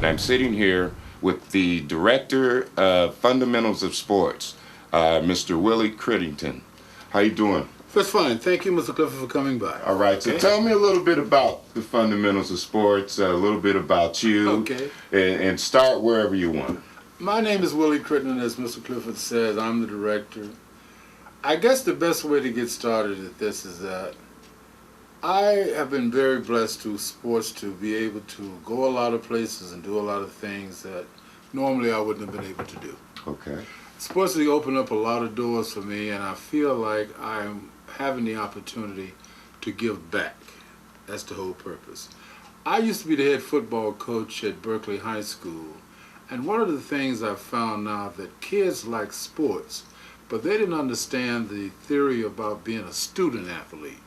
I'm sitting here with the Director of Fundamentals of Sports, Mr. Willie Crittendon. How you doing? That's fine. Thank you, Mr. Clifford, for coming by. All right, so tell me a little bit about the fundamentals of sports, a little bit about you, Okay. and start wherever you want. My name is Willie Crittendon, as Mr. Clifford says. I'm the director. I guess the best way to get started at this is that I have been very blessed through sports to be able to go a lot of places and do a lot of things that normally I wouldn't have been able to do. Okay. Sports has opened up a lot of doors for me, and I feel like I'm having the opportunity to give back. That's the whole purpose. I used to be the head football coach at Berkeley High School, and one of the things I've found now that kids like sports, but they didn't understand the theory about being a student athlete.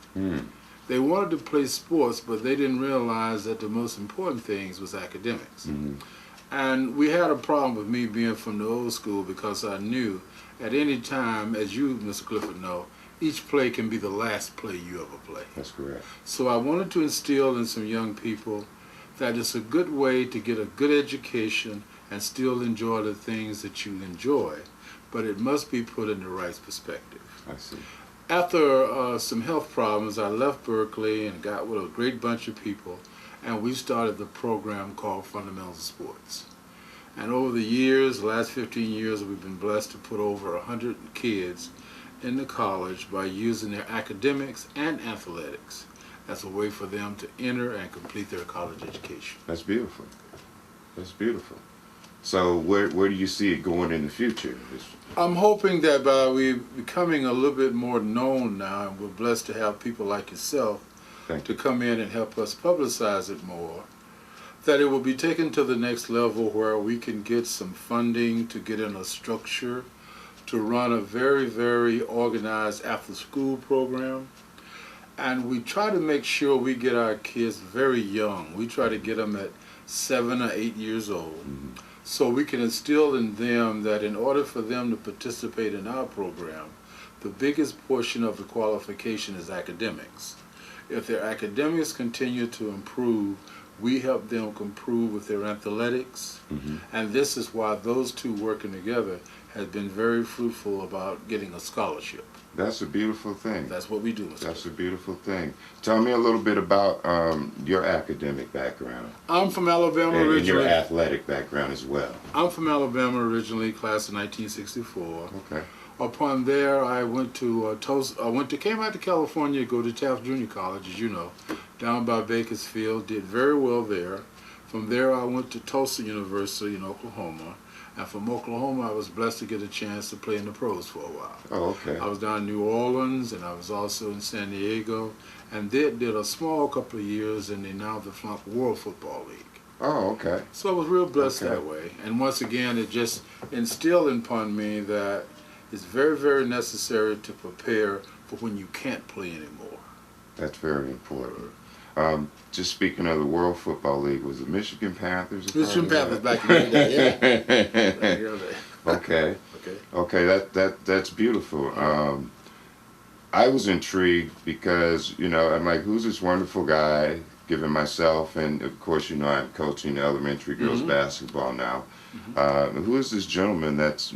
They wanted to play sports, but they didn't realize that the most important things was academics. And we had a problem with me being from the old school because I knew at any time, as you, Mr. Clifford, know, each play can be the last play you ever play. That's correct. So I wanted to instill in some young people that it's a good way to get a good education and still enjoy the things that you enjoy, but it must be put in the right perspective. I see. After some health problems, I left Berkeley and got with a great bunch of people, and we started the program called Fundamentals of Sports. And over the years, the last 15 years, we've been blessed to put over 100 kids in the college by using their academics and athletics as a way for them to enter and complete their college education. That's beautiful. That's beautiful. So where do you see it going in the future? I'm hoping that by we becoming a little bit more known now, and we're blessed to have people like yourself to come in and help us publicize it more, that it will be taken to the next level where we can get some funding to get in a structure to run a very, very organized after-school program. And we try to make sure we get our kids very young. We try to get them at 7 or 8 years old. So we can instill in them that in order for them to participate in our program, the biggest portion of the qualification is academics. If their academics continue to improve, we help them improve with their athletics. And this is why those two working together has been very fruitful about getting a scholarship. That's a beautiful thing. That's what we do. That's a beautiful thing. Tell me a little bit about your academic background. I'm from Alabama originally. And your athletic background as well. I'm from Alabama originally, class of 1964. Okay. Upon there, I went to came out to California to go to Taft Junior College, as you know, down by Bakersfield. Did very well there. From there, I went to Tulsa University in Oklahoma. And from Oklahoma, I was blessed to get a chance to play in the pros for a while. Oh, okay. I was down in New Orleans, and I was also in San Diego, and did a small couple of years in the defunct World Football League. Oh, okay. So I was real blessed that way. And once again, it just instilled upon me that it's very, very necessary to prepare for when you can't play anymore. That's very important. Just speaking of the World Football League, was it Michigan Panthers? Michigan Panthers back in the day, yeah. Okay. Okay, that's beautiful. I was intrigued because, I'm like, who's this wonderful guy, given myself, and of course, I'm coaching elementary girls basketball now. Who is this gentleman that's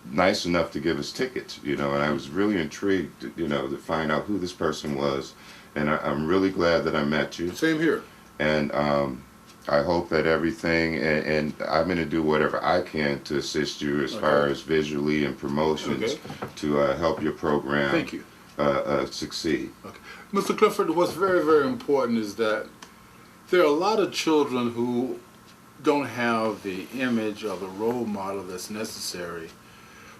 nice enough to give us tickets, and I was really intrigued, to find out who this person was. And I'm really glad that I met you. Same here. And I hope that everything, and I'm going to do whatever I can to assist you as far as visually and promotions to help your program Thank you. Succeed. Okay. Mr. Clifford, what's very, very important is that there are a lot of children who don't have the image or the role model that's necessary.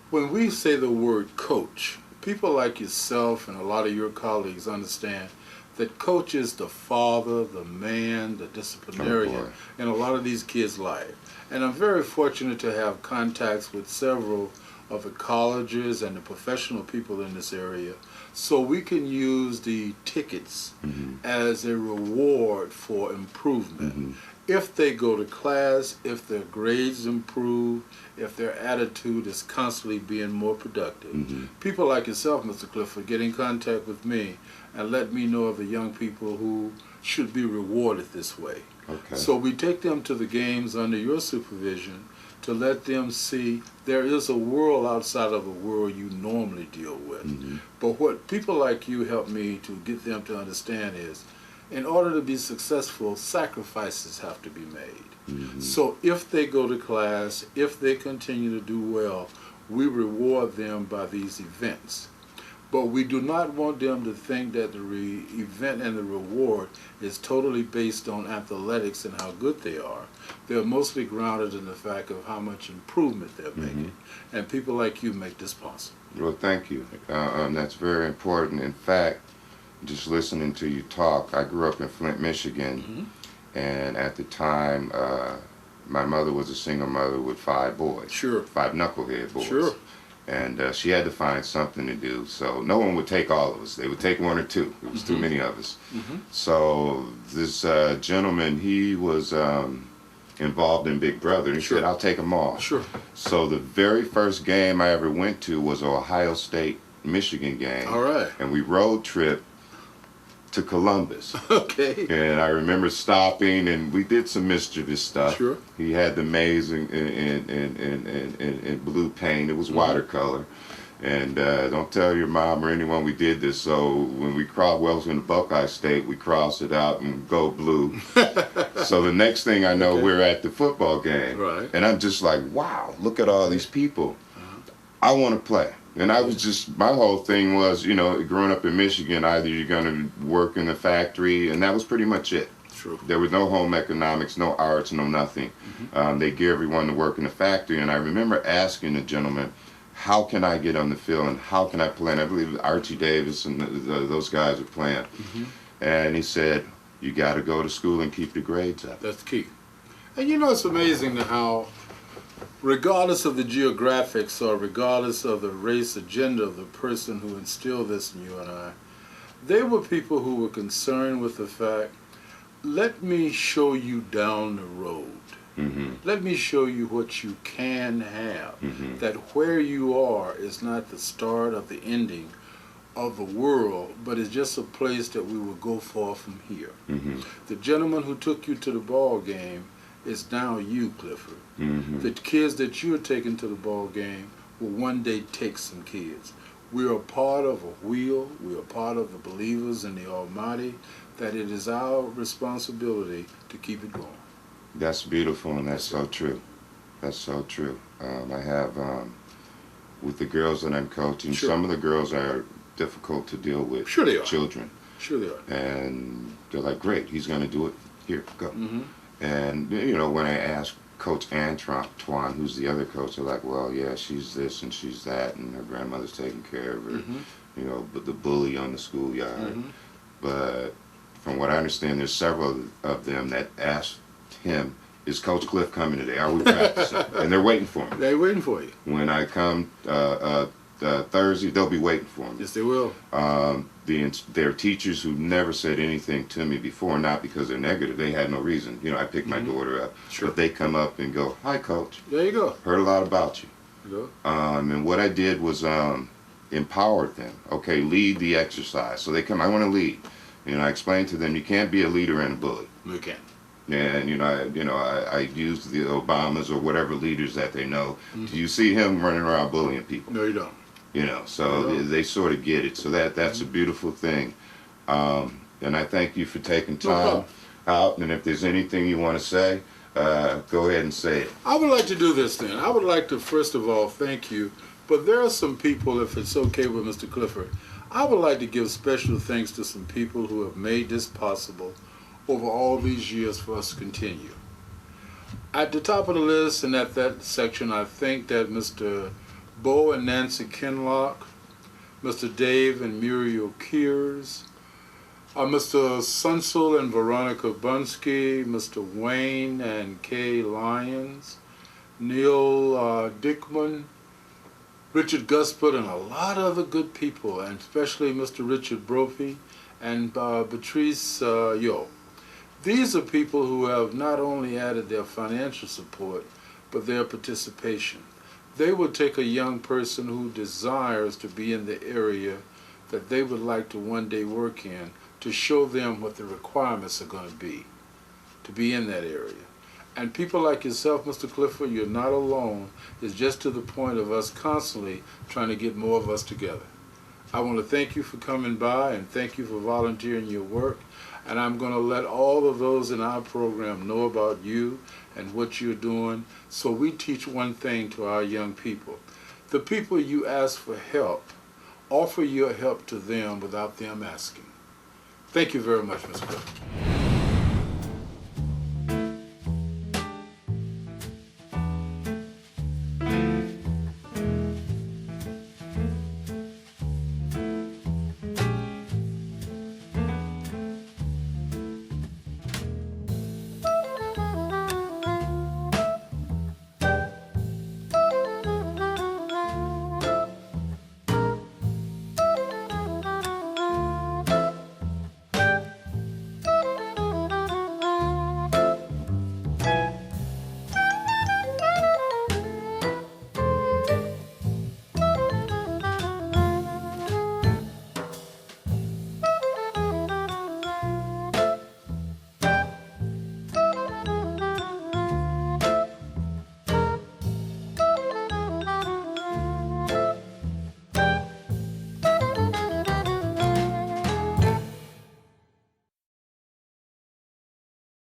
When we say the word coach, people like yourself and a lot of your colleagues understand that coach is the father, the man, the disciplinarian in a lot of these kids' life. And I'm very fortunate to have contacts with several of the colleges and the professional people in this area, so we can use the tickets as a reward for improvement. If they go to class, if their grades improve, if their attitude is constantly being more productive. People like yourself, Mr. Clifford, get in contact with me and let me know of the young people who should be rewarded this way. Okay. So we take them to the games under your supervision to let them see there is a world outside of the world you normally deal with. Mm-hmm. But what people like you help me to get them to understand is, in order to be successful, sacrifices have to be made. Mm-hmm. So if they go to class, if they continue to do well, we reward them by these events. But we do not want them to think that the event and the reward is totally based on athletics and how good they are. They're mostly grounded in the fact of how much improvement they're making. And people like you make this possible. Well, thank you. That's very important. In fact, just listening to you talk, I grew up in Flint, Michigan, and at the time, my mother was a single mother with 5 boys. Sure. 5 knucklehead boys. Sure. And she had to find something to do, so no one would take all of us. They would take 1 or 2. It was too many of us. So this gentleman, he was involved in Big Brother, and he said, I'll take them all. Sure. So the very first game I ever went to was an Ohio State-Michigan game. All right. And we road trip to Columbus. Okay. And I remember stopping, and we did some mischievous stuff. Sure. He had the maze in blue paint. It was watercolor. And don't tell your mom or anyone we did this. So when we crossed Wells in Buckeye State, we crossed it out and go blue. So the next thing I know, we're at the football game. Right. And I'm just like, wow, look at all these people. I want to play. And I was just, my whole thing was, you know, growing up in Michigan, either you're going to work in the factory, and that was pretty much it. True. There was no home economics, no arts, no nothing. They gear everyone to work in the factory. And I remember asking the gentleman, how can I get on the field and how can I play? And I believe Archie Davis and those guys are playing. And he said, you got to go to school and keep the grades up. That's key. And you know, it's amazing how, regardless of the geographics or regardless of the race agenda of the person who instilled this in you and I, they were people who were concerned with the fact, let me show you down the road. Let me show you what you can have. That where you are is not the start of the ending of the world, but it's just a place that we will go far from here. The gentleman who took you to the ball game is now you, Clifford. The kids that you're taking to the ball game will one day take some kids. We are part of a wheel. We are part of the believers in the Almighty, that it is our responsibility to keep it going. That's beautiful, and that's so true. That's so true. I have, with the girls that I'm coaching, some of the girls are difficult to deal with. Sure they are. Children. Sure they are. And they're like, great, he's going to do it. Here, go. And, you know, when I ask Coach Antoine, who's the other coach, they're like, well, yeah, she's this and she's that, and her grandmother's taking care of her, you know, but the bully on the schoolyard. But from what I understand, there's several of them that asked him, is Coach Cliff coming today? Are we practicing? And they're waiting for him. They're waiting for you. When I come Thursday, they'll be waiting for me. Yes, they will. There are teachers who never said anything to me before, not because they're negative. They had no reason. You know, I picked my daughter up. But they come up and go, hi, Coach. There you go. Heard a lot about you. There you go. And what I did was empowered them. Okay, lead the exercise. So they come, I want to lead. You know, I explained to them, you can't be a leader and a bully. You can't. And I used the Obamas or whatever leaders that they know. Do you see him running around bullying people? No, you don't. You know, so they sort of get it. So that's a beautiful thing. And I thank you for taking time out. And if there's anything you want to say, go ahead and say it. I would like to do this then. I would like to, first of all, thank you. But there are some people, if it's okay with Mr. Clifford, I would like to give special thanks to some people who have made this possible over all these years for us to continue. At the top of the list and at that section, I think that Mr. Bo and Nancy Kinlock, Mr. Dave and Muriel Kears, Mr. Sunsel and Veronica Bunsky, Mr. Wayne and Kay Lyons, Neil Dickman, Richard Guspert, and a lot of other good people, and especially Mr. Richard Brophy and Patrice Yo. These are people who have not only added their financial support, but their participation. They would take a young person who desires to be in the area that they would like to one day work in to show them what the requirements are going to be in that area. And people like yourself, Mr. Clifford, you're not alone. It's just to the point of us constantly trying to get more of us together. I want to thank you for coming by and thank you for volunteering your work. And I'm going to let all of those in our program know about you and what you're doing. So we teach one thing to our young people. The people you ask for help, offer your help to them without them asking. Thank you very much, Mr. Clifford.